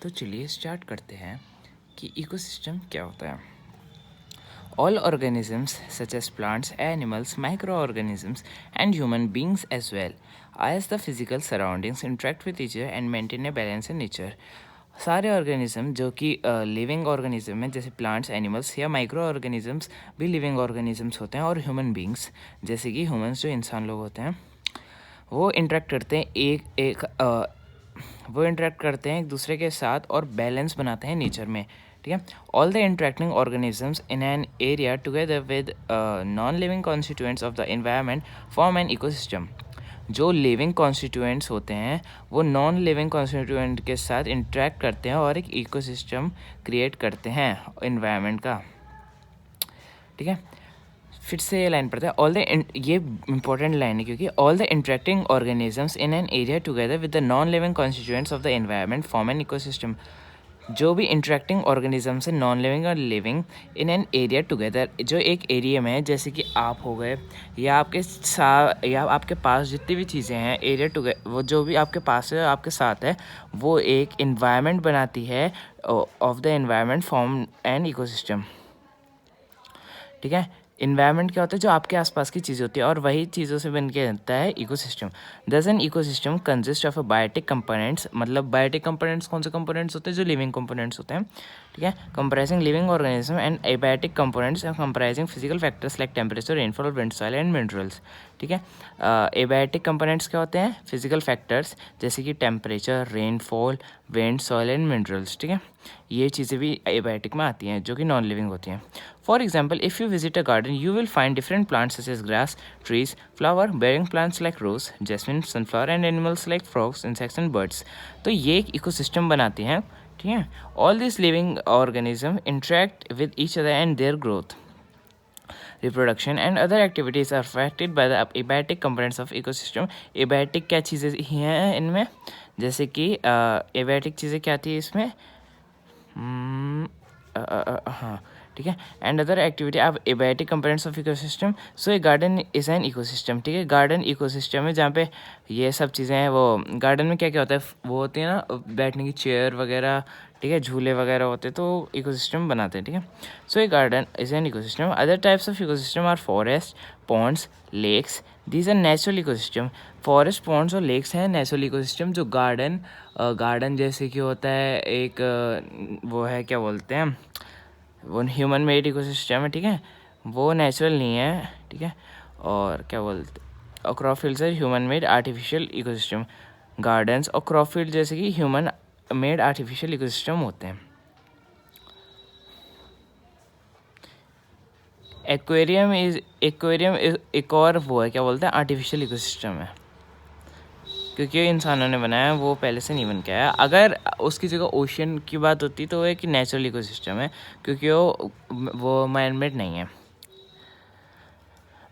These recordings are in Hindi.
तो चलिए स्टार्ट करते हैं कि इकोसिस्टम क्या होता है। All organisms such as plants, animals, microorganisms and human beings as well as the physical surroundings interact with each other and maintain a balance in nature। सारे ऑर्गेनिज्म जो कि लिविंग ऑर्गेनिज्म हैं जैसे प्लांट्स, एनिमल्स या माइक्रो ऑर्गेनिजम्स भी लिविंग ऑर्गेनिजम्स होते हैं, और ह्यूमन बींग्स जैसे कि ह्यूमंस जो इंसान लोग होते हैं वो इंटरेक्ट करते हैं एक दूसरे के साथ और बैलेंस बनाते हैं नेचर में। ठीक है। All the interacting organisms in an area together with non living constituents of the environment form an ecosystem. जो लिविंग कॉन्स्टिट्यूएंट्स होते हैं वो नॉन लिविंग कॉन्स्टिट्यूएंट के साथ इंटरेक्ट करते हैं और एक इकोसिस्टम क्रिएट करते हैं एनवायरनमेंट का। ठीक है, फिर से ये लाइन पढ़ते हैं। ये इंपॉर्टेंट लाइन है क्योंकि all the interacting organisms in an area together with the non living constituents of the environment form an ecosystem. जो भी इंटरेक्टिंग ऑर्गेनिजम्स है नॉन लिविंग और living in an area together, जो एक एरिया में है, जैसे कि आप हो गए या आपके पास जितनी भी चीज़ें हैं एरिया टुगेदर, वो जो भी आपके पास है आपके साथ है वो एक इन्वायरमेंट बनाती है। Of the environment form an ecosystem. ठीक है, इन्वायरमेंट क्या होता है? जो आपके आसपास की चीज़ होती है और वही चीज़ों से बन के बनता है ecosystem. Thus an ecosystem consist of a biotic components. मतलब बायोटिक कंपोनेंट्स कौन से कंपोनेंट्स होते हैं? जो लिविंग कंपोनेंट्स होते हैं। ठीक है, comprising living organism and abiotic components comprising physical factors like temperature, rainfall, wind, soil and minerals. ठीक है, एबायोटिक कंपोनेंट्स क्या होते हैं? फिजिकल फैक्टर्स जैसे कि temperature, rainfall, wind, soil and minerals. ठीक है, ये चीज़ें भी एबायोटिक में आती हैं जो कि नॉन लिविंग होती हैं। For example, if you visit a garden, you will find different plants such as grass, trees, flower-bearing plants like rose, jasmine, sunflower, and animals like frogs, insects, and birds. तो ये एक इकोसिस्टम बनाते हैं। ठीक है, all these living organisms interact with each other and their growth, reproduction, and other activities are affected by the abiotic components of ecosystem. Abiotic क्या चीज़ें हैं इनमें? जैसे कि abiotic चीज़ें क्या थी इसमें? हाँ, ठीक है। And other activity of abiotic components of ecosystem. So a garden is an ecosystem. ठीक है, गार्डन इकोसिस्टम है जहाँ पे ये सब चीज़ें हैं। वो गार्डन में क्या क्या होता है? वो होती है ना बैठने की चेयर वगैरह, ठीक है, झूले वगैरह होते हैं, तो इकोसिस्टम बनाते हैं। ठीक है, so a garden is an ecosystem. Other types of ecosystem are forest, ponds, lakes. These are natural ecosystem. Forest, ponds और लेक्स हैं नेचुरल इकोसिस्टम। जो गार्डन जैसे कि होता है एक वो है, क्या बोलते हैं, वो ह्यूमन मेड इकोसिस्टम है। ठीक है, वो नेचुरल नहीं है। ठीक है, और क्या बोलते हैं, क्रॉपफील्ड्स है human made artificial ecosystem. Gardens और क्रॉपफील्ड जैसे कि ह्यूमन मेड आर्टिफिशियल इकोसिस्टम होते हैं। एक्वेरियम एक और वो है, क्या बोलते हैं, आर्टिफिशियल इकोसिस्टम है क्योंकि इंसानों ने बनाया है, वो पहले से नहीं बन के आया। अगर उसकी जगह ओशियन की बात होती तो वो एक नेचुरल इकोसिस्टम है क्योंकि वो मैन मेड नहीं है।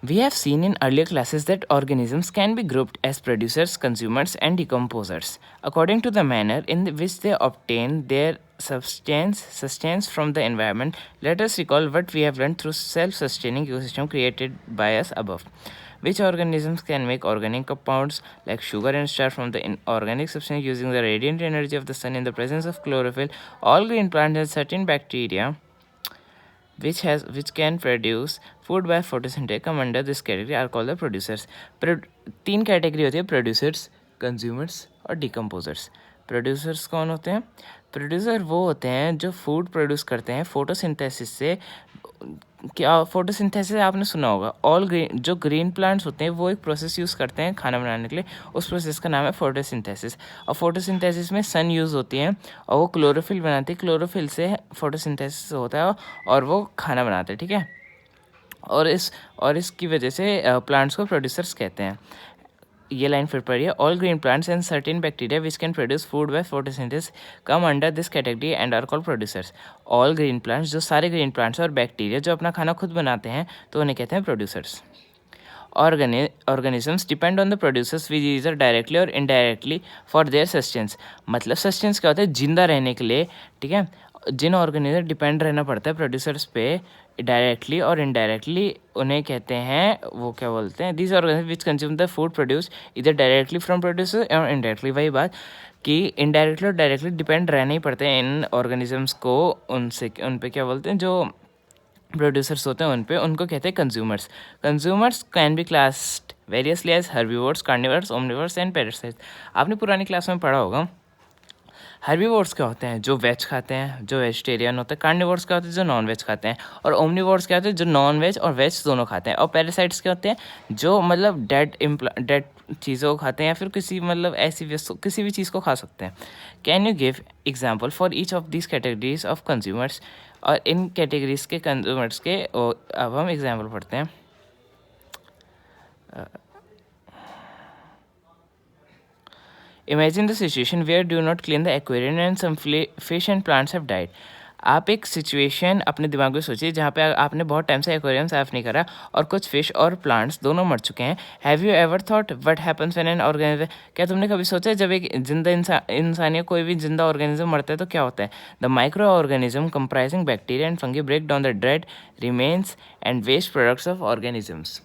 We have seen in earlier classes that organisms can be grouped as producers, consumers, and decomposers according to the manner in which they obtain their sustenance from the environment. Let us recall what we have learned through self-sustaining ecosystem created by us above. Which organisms can make organic compounds like sugar and starch from the inorganic substance using the radiant energy of the sun in the presence of chlorophyll? All green plants have certain bacteria which can produce food by photosynthesis come under this category are called the producers. तीन कैटेगरी होती है, प्रोड्यूसर्स, कंज्यूमर्स और डिकम्पोजर्स। प्रोड्यूसर्स कौन होते हैं? प्रोड्यूसर वो होते हैं जो फूड प्रोड्यूस करते हैं फोटोसिंथेसिस से। क्या फोटोसिंथेसिस आपने सुना होगा। जो ग्रीन प्लांट्स होते हैं वो एक प्रोसेस यूज़ करते हैं खाना बनाने के लिए, उस प्रोसेस का नाम है फोटोसिंथेसिस। और फोटोसिंथेसिस में सन यूज़ होती है और वो क्लोरोफिल बनाती है, क्लोरोफिल से फोटोसिंथेसिस होता है और वो खाना बनाते हैं। ठीक है, और इसकी वजह से प्लांट्स को प्रोड्यूसर्स कहते हैं। ये लाइन फिर पढ़िए। All green plants and certain bacteria which can produce food by photosynthesis come under this category and are called producers. All green plants, जो सारे ग्रीन प्लांट्स और बैक्टीरिया जो अपना खाना खुद बनाते हैं तो उन्हें कहते हैं producers. Organisms depend on the producers which either directly or indirectly for their sustenance। मतलब सस्टेंस क्या होता है? जिंदा रहने के लिए। ठीक है, जिन ऑर्गेनिज्म डिपेंड रहना पड़ता है प्रोड्यूसर्स पे डायरेक्टली और इनडायरेक्टली, उन्हें कहते हैं, वो क्या बोलते हैं, these organism which consume the food produce इधर डायरेक्टली फ्रॉम प्रोड्यूसर और इनडायरेक्टली। वही बात कि इनडायरेक्टली और डायरेक्टली डिपेंड रहना ही पड़ते हैं इन ऑर्गेनिजम्स को, उन पे क्या बोलते हैं, जो प्रोड्यूसर्स होते हैं उनको कहते हैं consumers. Consumers can be classed variously as herbivores, carnivores, omnivores and parasites. आपने पुरानी क्लास में पढ़ा होगा हर्बीवोर्स क्या होते हैं, जो वेज खाते हैं, जो वेजिटेरियन होते हैं। कार्निवोर्स क्या होते हैं, जो नॉन वेज खाते हैं। और ओमनिवोर्स क्या होते हैं, जो नॉन वेज और वेज दोनों खाते हैं। और पैरासाइट्स क्या होते हैं, जो मतलब डेड चीज़ों को खाते हैं, या फिर किसी मतलब ऐसी किसी भी चीज़ को खा सकते हैं। Can you give example for each of this categories of consumers. और इन कैटेगरीज के कंज्यूमर्स के अब हम एग्जाम्पल पढ़ते हैं। Imagine the situation where do not clean the aquarium and some fish and plants have died. आप एक सिचुएशन अपने दिमाग में सोचिए जहाँ पे आपने बहुत टाइम से एक्वेरियम साफ नहीं करा और कुछ फिश और प्लांट्स दोनों मर चुके हैं। Have you ever thought what happens when an organism, क्या तुमने कभी सोचा जब एक जिंदा इंसान या कोई भी जिंदा ऑर्गेनिज्म मरता है तो क्या होता है? The micro organism comprising bacteria and fungi break down the dead remains and waste products of organisms.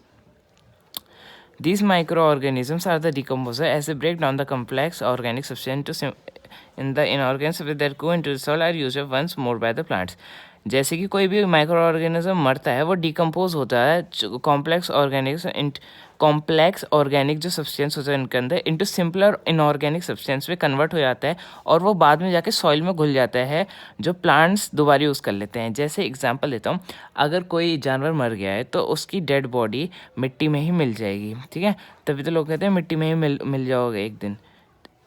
These microorganisms are the decomposer as they break down the complex organic substance in the inorganisms that go into the soil are used once more by the plants. जैसे कि कोई भी माइक्रो ऑर्गेनिज्म मरता है वो डिकम्पोज होता है कॉम्प्लेक्स ऑर्गेनिक जो सब्सटेंस होता है उनके अंदर इंटू सिंपलर इनऑर्गेनिक सब्सटेंस में कन्वर्ट हो जाता है और वो बाद में जाके सॉइल में घुल जाता है जो प्लांट्स दोबारा यूज़ कर लेते हैं। जैसे एग्जांपल देता हूँ, अगर कोई जानवर मर गया है तो उसकी डेड बॉडी मिट्टी में ही मिल जाएगी, ठीक है। तभी तो लोग कहते हैं मिट्टी में ही मिल जाओगे एक दिन।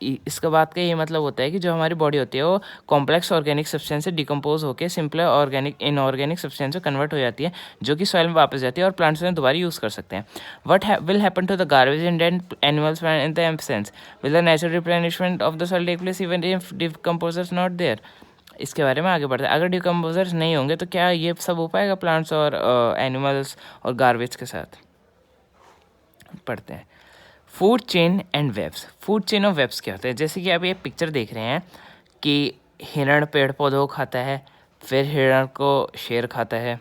इसका बात का ये मतलब होता है कि जो हमारी बॉडी होती है वो कॉम्प्लेक्स ऑर्गेनिक सब्सटेंस से डिकम्पोज होकर सिंपल ऑर्गेनिक इनऑर्गेनिक सब्सटेंस में कन्वर्ट हो जाती है जो कि सॉइल में वापस जाती है और प्लांट्स में दोबारा यूज़ कर सकते हैं। What will happen to the garbage and then animals in the absence? Will the natural replenishment of the soil take place even if decomposers not there? इसके बारे में आगे बढ़ते हैं। अगर डिकम्पोजर्स नहीं होंगे तो क्या ये सब हो पाएगा प्लांट्स और एनिमल्स और गार्बेज के साथ? पढ़ते हैं। Food chain and webs. Food chain और वेब्स क्या होते हैं? जैसे कि आप ये पिक्चर देख रहे हैं कि हिरण पेड़ पौधों को खाता है, फिर हिरण को शेर खाता है,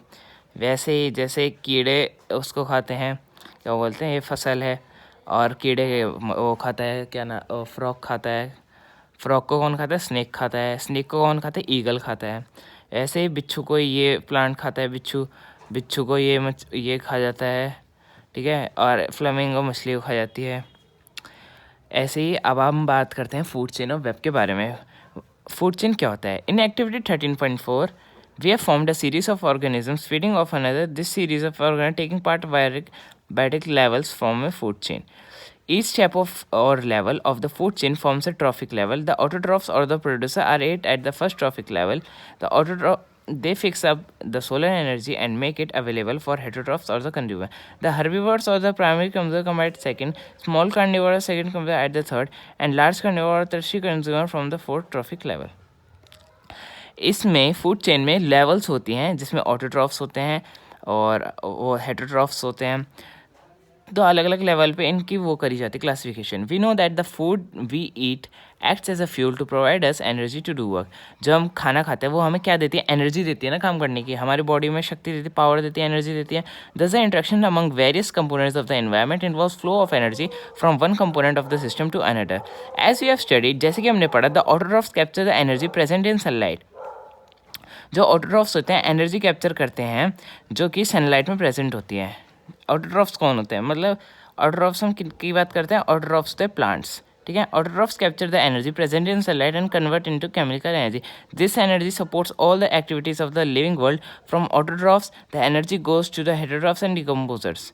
वैसे ही जैसे कीड़े उसको खाते हैं, क्या बोलते हैं, ये फसल है, और कीड़े वो खाता है, क्या ना, फ्रॉग खाता है। फ्रॉग को कौन खाता है? स्नेक खाता है। स्नेक को कौन खाता है? ईगल खाता है। ऐसे ही बिच्छू को ये प्लांट खाता है, बिच्छू को ये खा जाता है, ठीक है। और फ्लेमिंगो मछली को खा जाती है। ऐसे ही अब हम बात करते हैं फूड चेन और वेब के बारे में। फूड चेन क्या होता है? In activity 13.4 we have formed a series of organisms feeding off another. This series of organism taking part biotic levels form a food chain. Each step of or level of the food chain forms a trophic level. The autotrophs or the producer are at the first trophic level. The they fix up the solar energy and make it available for heterotrophs or the consumer. The herbivores or the primary consumer come at second, small carnivores second consumer at the third, and large carnivore or tertiary consumer from the fourth trophic level. इसमें फूड चेन में लेवल्स होती हैं जिसमें ऑटोट्रॉफ्स होते हैं और वो हेटरोट्रॉफ्स होते हैं। तो अलग अलग लेवल पे इनकी वो करी जाती है classification. We know that the food we eat acts as a fuel to provide us energy to do work. जब हम खाना खाते हैं वो हमें क्या देती है? एनर्जी देती है ना काम करने की, हमारी बॉडी में शक्ति देती है, पावर देती है, एनर्जी देती है। Thus the interaction among various components of the environment involves flow of energy from one component of the system to another. As we have studied, जैसे कि हमने पढ़ा, the autotrophs capture the energy present in sunlight. जो ऑटोट्रॉफ्स होते हैं एनर्जी कैप्चर करते हैं जो कि सनलाइट में प्रेजेंट होती है। ऑटोट्रॉफ्स कौन होते हैं? मतलब ऑटोट्रॉफ्स हम की बात करते हैं, ऑटोट्रॉफ्स होते हैं प्लांट्स, ठीक है। Autotrophs capture the energy present in sunlight and convert into chemical energy. This energy supports all the activities of the living world. From autotrophs the energy goes to the heterotrophs and decomposers.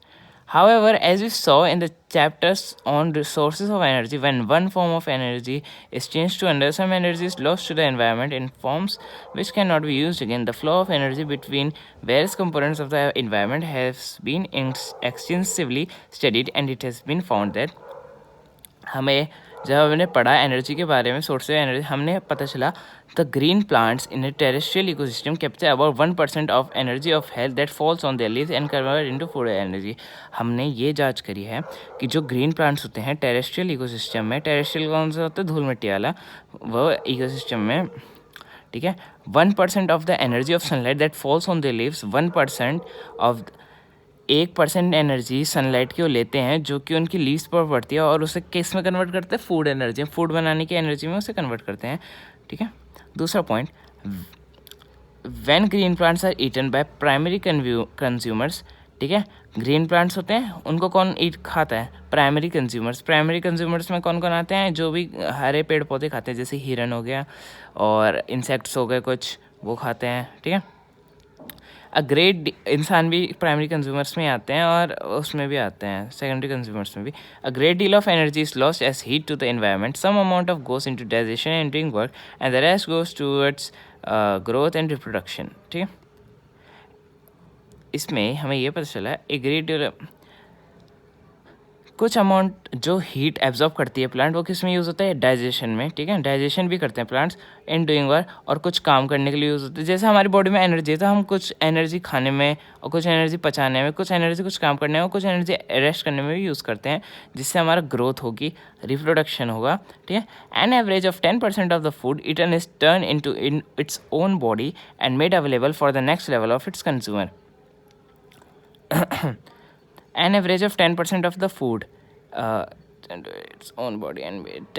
However, as we saw in the chapters on sources of energy, when one form of energy is changed to another, some energy is lost to the environment in forms which cannot be used again. The flow of energy between various components of the environment has been extensively studied, and it has been found that हमें जब हमने पढ़ा एनर्जी के बारे में, सोर्स ऑफ एनर्जी, हमने पता चला the green plants in A terrestrial ecosystem capture about 1% of energy of health that falls on their leaves and convert into food energy. हमने ये जांच करी है कि जो ग्रीन प्लांट्स होते हैं टेरेस्ट्रियल इकोसिस्टम में, टेरेस्ट्रियल कौन सा होता है? धूल मिट्टी वाला, वो इकोसिस्टम में, ठीक है. 1% of the energy of sunlight that falls on the leaves, 1% of 1% energy sunlight की वो लेते हैं जो कि उनकी लीव्स पर पड़ती है और उसे किस में कन्वर्ट करते हैं, फूड एनर्जी, फूड बनाने की एनर्जी में उसे कन्वर्ट करते हैं. ठीक है. दूसरा point, when green plants are eaten by primary consumers, ठीक है, ग्रीन प्लांट्स होते हैं उनको कौन ईट खाता है, प्राइमरी कंज्यूमर्स. प्राइमरी कंज्यूमर्स में कौन कौन आते हैं, जो भी हरे पेड़ पौधे खाते हैं, जैसे हिरन हो गया और इंसेक्ट्स हो गए कुछ, वो खाते हैं. ठीक है. अ ग्रेट, इंसान भी प्राइमरी कंज्यूमर्स में आते हैं और उसमें भी आते हैं सेकेंडरी कंज्यूमर्स में भी. A great deal of energy is lost as heat to the environment, some amount of goes into digestion and doing work and the rest goes towards growth and reproduction. ठीक है. इसमें हमें ये पता चला ए ग्रेट डील, कुछ अमाउंट जो हीट एब्जॉर्ब करती है प्लांट, वो किस में यूज़ होता है, डाइजेशन में. ठीक है. डाइजेशन भी करते हैं प्लांट्स इन डूइंग वर्क, और कुछ काम करने के लिए यूज़ होती है. जैसे हमारी बॉडी में एनर्जी है तो हम कुछ एनर्जी खाने में और कुछ एनर्जी पचाने में, कुछ एनर्जी कुछ काम करने में, कुछ एनर्जी रेस्ट करने में भी यूज़ करते हैं, जिससे हमारा ग्रोथ होगी, रिप्रोडक्शन होगा. ठीक है. An average of 10% of the food eaten is turn in its own body and made available for the next level of its consumer. An average of 10% of the food its own body and weight.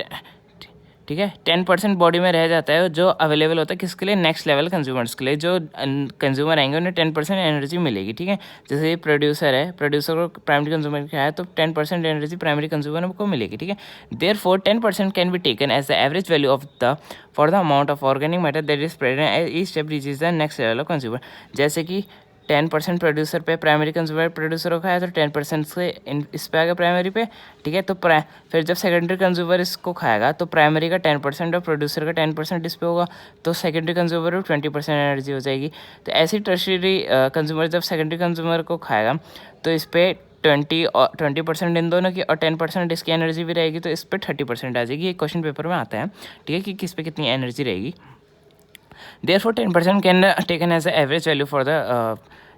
ठीक है. 10% बॉडी में रह जाता है जो अवेलेबल होता है किसके लिए, नेक्स्ट लेवल कंज्यूमर्स के लिए. जो कंज्यूमर आएंगे उन्हें 10% एनर्जी मिलेगी. ठीक है. जैसे ये प्रोड्यूसर है, प्रोड्यूसर को प्राइमरी कंज्यूमर क्या है तो 10% एनर्जी प्राइमरी कंज्यूमर को मिलेगी. ठीक है. Therefore 10% can be taken as the average value of the for the amount of organic matter that is present as each step reaches the next level of consumer. जैसे कि 10% प्रोड्यूसर पे, प्राइमरी कंज्यूमर प्रोड्यूसर को खाया तो 10% से इस पे आ गया प्राइमरी पे. ठीक है. तो फिर जब सेकेंडरी कंज्यूमर इसको खाएगा तो प्राइमरी का 10% और प्रोड्यूसर का 10% इस पे होगा, तो सेकेंडरी कंज्यूमर को 20% एनर्जी हो जाएगी. तो ऐसी टर्शियरी कंज्यूमर जब सेकेंडरी कंज्यूमर को खाएगा तो इस पर 20% इन दोनों की और 10% इसकी एनर्जी भी रहेगी, तो इस पर 30% आ जाएगी. ये क्वेश्चन पेपर में आता है. ठीक है, कि किस पे कितनी एनर्जी रहेगी. Therefore 10% can taken as a average value for the.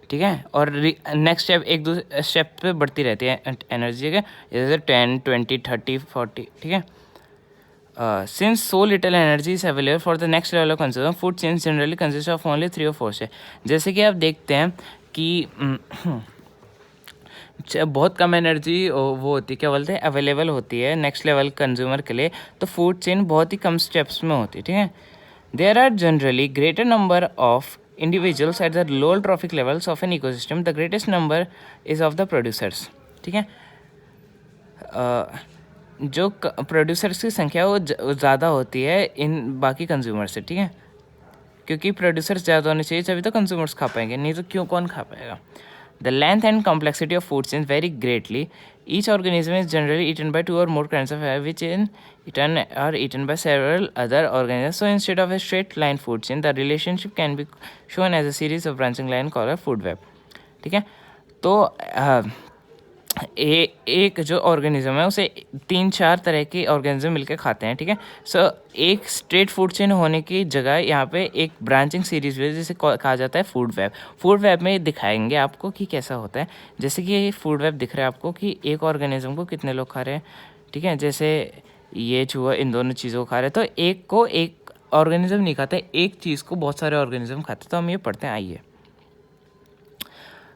ठीक है. और नेक्स्ट स्टेप एक दूसरे स्टेप पे बढ़ती रहती है एनर्जी के, जैसे 10, 20, 30, 40. ठीक है. Since so little energy is available for the next level of consumer, food chain generally consist of only 3 or 4 step. जैसे कि आप देखते हैं कि बहुत कम एनर्जी वो होती है, क्या बोलते हैं, अवेलेबल होती है नेक्स्ट लेवल कंज्यूमर के लिए, तो फूड चेन बहुत ही कम स्टेप्स में होती है. ठीक है. There are generally greater number of individuals at the lower trophic levels of an ecosystem. The greatest number is of the producers. ठीक है. जो प्रोड्यूसर्स की संख्या वो ज़्यादा होती है इन बाकी कंज्यूमर से. ठीक है. क्योंकि प्रोड्यूसर्स ज़्यादा होने चाहिए तभी तो कंज्यूमर्स खा पाएंगे, नहीं तो क्यों कौन खा पाएगा. The length and complexity of food chains vary greatly. Each organism is generally eaten by 2 or more kinds of air, which are eaten by several other organisms. So instead of a straight line food chain, the relationship can be shown as a series of branching lines called a food web. ठीक है. तो एक जो ऑर्गेनिज्म है उसे 3-4 तरह के ऑर्गेनिज्म मिलकर खाते हैं. ठीक है. सो एक स्ट्रेट फूड चेन होने की जगह यहाँ पे एक ब्रांचिंग सीरीज है जिसे कहा जाता है फूड वेब. फूड वेब में दिखाएंगे आपको कि कैसा होता है. जैसे कि ये फूड वेब दिख रहा है आपको कि एक ऑर्गेनिज्म को कितने लोग खा रहे हैं. ठीक है. जैसे ये चूहा इन दोनों चीज़ों को खा रहे हैं, तो एक को एक ऑर्गेनिज्म नहीं खाता, एक चीज़ को बहुत सारे ऑर्गेनिज्म खाते. तो हम ये पढ़ते हैं, आइए.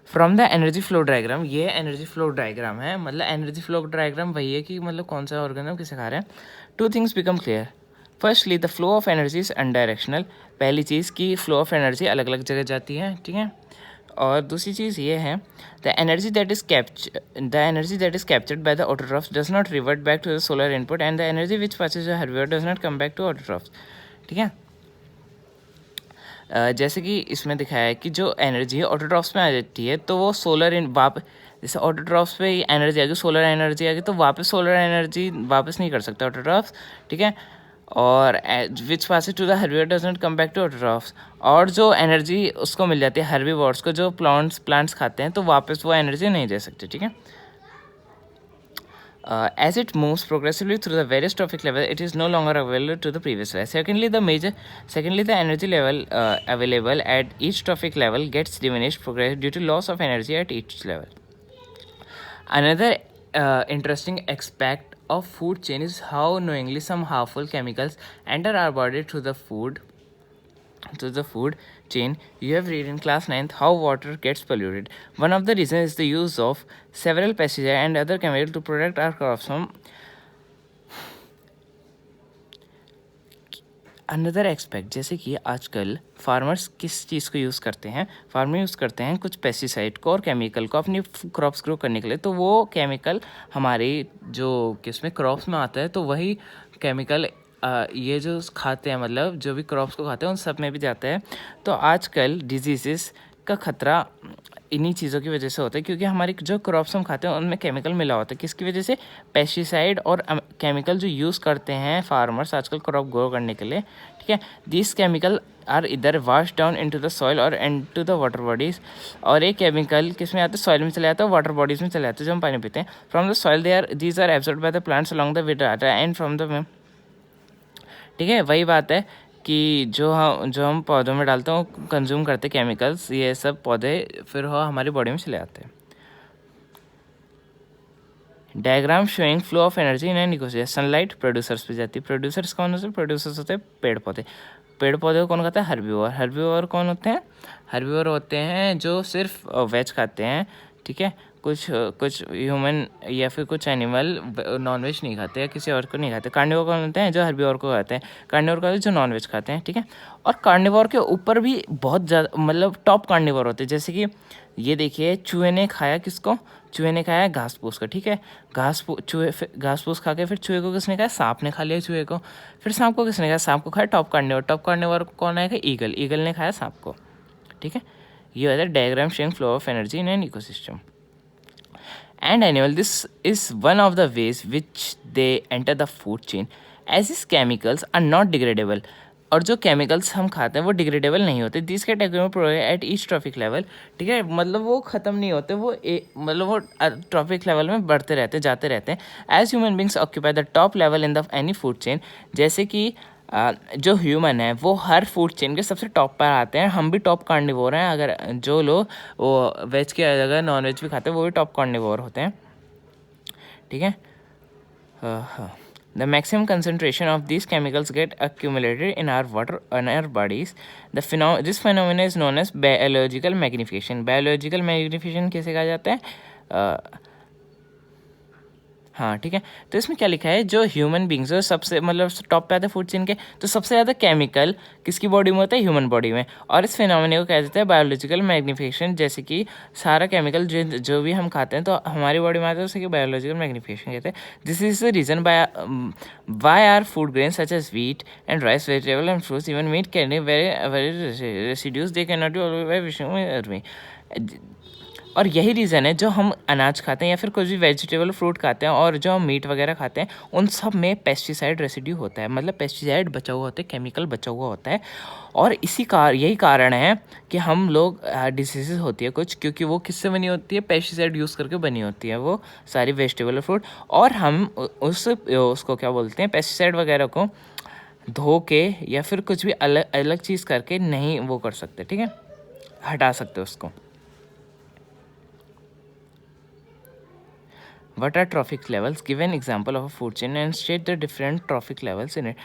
From the energy flow diagram, ये एनर्जी फ्लो डायग्राम है. मतलब एनर्जी फ्लो डायग्राम वही है कि मतलब कौन सा ऑर्गेनिज्म किसे खा रहे हैं. 2 things become clear. Firstly the flow of energy is unidirectional. पहली चीज़ की फ्लो ऑफ एनर्जी अलग अलग जगह जाती है. ठीक है. और दूसरी चीज़ ये है the energy that is captured by the autotrophs does not revert back to the solar input and the energy which passes the herbivore does not come back to autotrophs. ठीक है. जैसे कि इसमें दिखाया है कि जो एनर्जी है ऑटोट्रॉफ्स में आ जाती है, तो वो सोलर जैसे ऑटोट्रॉफ्स पे एनर्जी आ गई, सोलर एनर्जी आ गई, तो वापस सोलर एनर्जी वापस नहीं कर सकता ऑटोट्रॉफ्स. ठीक है. और which passes to the herbivore does not come back to autotrophs. और जो एनर्जी उसको मिल जाती है हर्बिवोर्स को, जो प्लांट्स खाते हैं, तो वापस वो एनर्जी नहीं दे सकते. ठीक है. As it moves progressively through the various trophic levels, it is no longer available to the previous level. Secondly, the energy level available at each trophic level gets diminished progressively due to loss of energy at each level. Another interesting aspect of food chain is how knowingly some harmful chemicals enter our body through the food to the food chain, you have read in class 9th how water gets polluted. One of the reasons is the use of several pesticides and other chemicals to protect our crops from another expect. जैसे कि आजकल फार्मर्स किस चीज़ को यूज़ करते हैं, फार्मर यूज़ करते हैं कुछ पेस्टिसाइड को और केमिकल को अपनी क्रॉप्स ग्रो करने के लिए. तो वो केमिकल हमारे जो किसमें क्रॉप्स में आता है, तो वही केमिकल ये जो खाते हैं, मतलब जो भी क्रॉप्स को खाते हैं उन सब में भी जाता है. तो आजकल डिजीज़ का खतरा इन्हीं चीज़ों की वजह से होता है, क्योंकि हमारी जो क्रॉप्स हम खाते हैं उनमें केमिकल मिला होता है. किसकी वजह से? पेस्टिसाइड और केमिकल जो यूज़ करते हैं फार्मर्स आजकल क्रॉप ग्रो करने के लिए. ठीक है, दिस केमिकल आर इधर wash down into the soil और इनटू द वाटर बॉडीज़. और एक केमिकल किस में आता है? सॉइल में चले जाता है, वाटर बॉडीज़ में चले जाते हैं जो हम पानी पीते हैं. From the soil these are absorbed by the plants along the with data and from the. ठीक है, वही बात है कि जो हम पौधों में डालते हैं वो कंज्यूम करते हैं केमिकल्स, ये सब पौधे फिर हमारी बॉडी में चले आते हैं. Diagram showing flow of energy in an ecosystem. Sunlight producers पे जाती है. प्रोड्यूसर्स कौन होते हैं? प्रोड्यूसर्स होते हैं पेड़ पौधे. पेड़ पौधे को कौन खाता है? हर्बीवोर. हर्बीवोर कौन होते हैं? हर्बीवोर होते हैं जो सिर्फ वेज खाते हैं. ठीक है, कुछ ह्यूमन या फिर कुछ एनिमल नॉन वेज नहीं खाते या किसी और को नहीं खाते. कार्निवोर कौन होते हैं? जो हर्बीवोर को खाते हैं. कार्निवोर का जो नॉन वेज खाते हैं. ठीक है, और कार्निवोर के ऊपर भी बहुत ज़्यादा मतलब टॉप कार्निवोर होते हैं. जैसे कि ये देखिए, चूहे ने खाया किसको? चूहे ने खाया घास फूस को. ठीक है, घास फूस खा के फिर चूहे को किसने खाया? सांप ने खा लिया चूहे को. फिर सांप को किसने खाया? सांप को खाया टॉप कार्निवोर. टॉप कार्निवोर कौन आएगा? ईगल. ईगल ने खाया सांप को. ठीक है, ये होता है diagram showing flow of energy in an ecosystem. And animal, this is one of the ways which they enter the food chain, as these chemicals are not degradable. और जो केमिकल्स हम खाते हैं वो डिग्रेडेबल नहीं होते. This category at each trophic level. ठीक है, मतलब वो ख़त्म नहीं होते, वो मतलब वो ट्रॉफिक लेवल में बढ़ते रहते जाते रहते हैं. As human beings occupy the top level in the any food chain. जैसे कि जो ह्यूमन है वो हर फूड चेन के सबसे टॉप पर आते हैं. हम भी टॉप कार्निवोर हैं. अगर जो लोग वो वेज के जगह नॉन वेज भी खाते हैं वो भी टॉप कार्निवोर होते हैं. ठीक है, the maximum concentration of these chemicals get accumulated in our water in our bodies. This phenomena is known as biological magnification. Biological magnification कैसे कहा जाता है? हाँ, ठीक है, तो इसमें क्या लिखा है? जो ह्यूमन बींग्स है सबसे मतलब टॉप पे आते हैं फूड चेन के, तो सबसे ज़्यादा केमिकल किसकी बॉडी में होता है? ह्यूमन बॉडी में. और इस फिनोमेना को कहा जाता है बायोलॉजिकल मैग्निफिकेशन. जैसे कि सारा केमिकल जो भी हम खाते हैं तो हमारी बॉडी में आता है, उसे बायोलॉजिकल मैग्निफिकेशन कहते हैं. This is the reason why are food grain such as wheat and rice, vegetable and fruits, even meat can very residues they can not be. और यही रीज़न है जो हम अनाज खाते हैं या फिर कुछ भी वेजिटेबल फ्रूट खाते हैं और जो हम मीट वगैरह खाते हैं उन सब में पेस्टिसाइड रेसिड्यू होता है. मतलब पेस्टिसाइड बचा हुआ होता है, केमिकल बचा हुआ होता है. और यही कारण है कि हम लोग डिसीज़ होती है कुछ, क्योंकि वो किससे बनी होती है? पेस्टिसाइड यूज़ करके बनी होती है वो सारी वेजिटेबल फ्रूट. और हम उसको क्या बोलते हैं? पेस्टिसाइड वगैरह को धो के या फिर कुछ भी अलग चीज़ करके नहीं वो कर सकते. ठीक है, हटा सकते उसको. What are trophic levels? Give an example of a food chain and state the different trophic levels in it.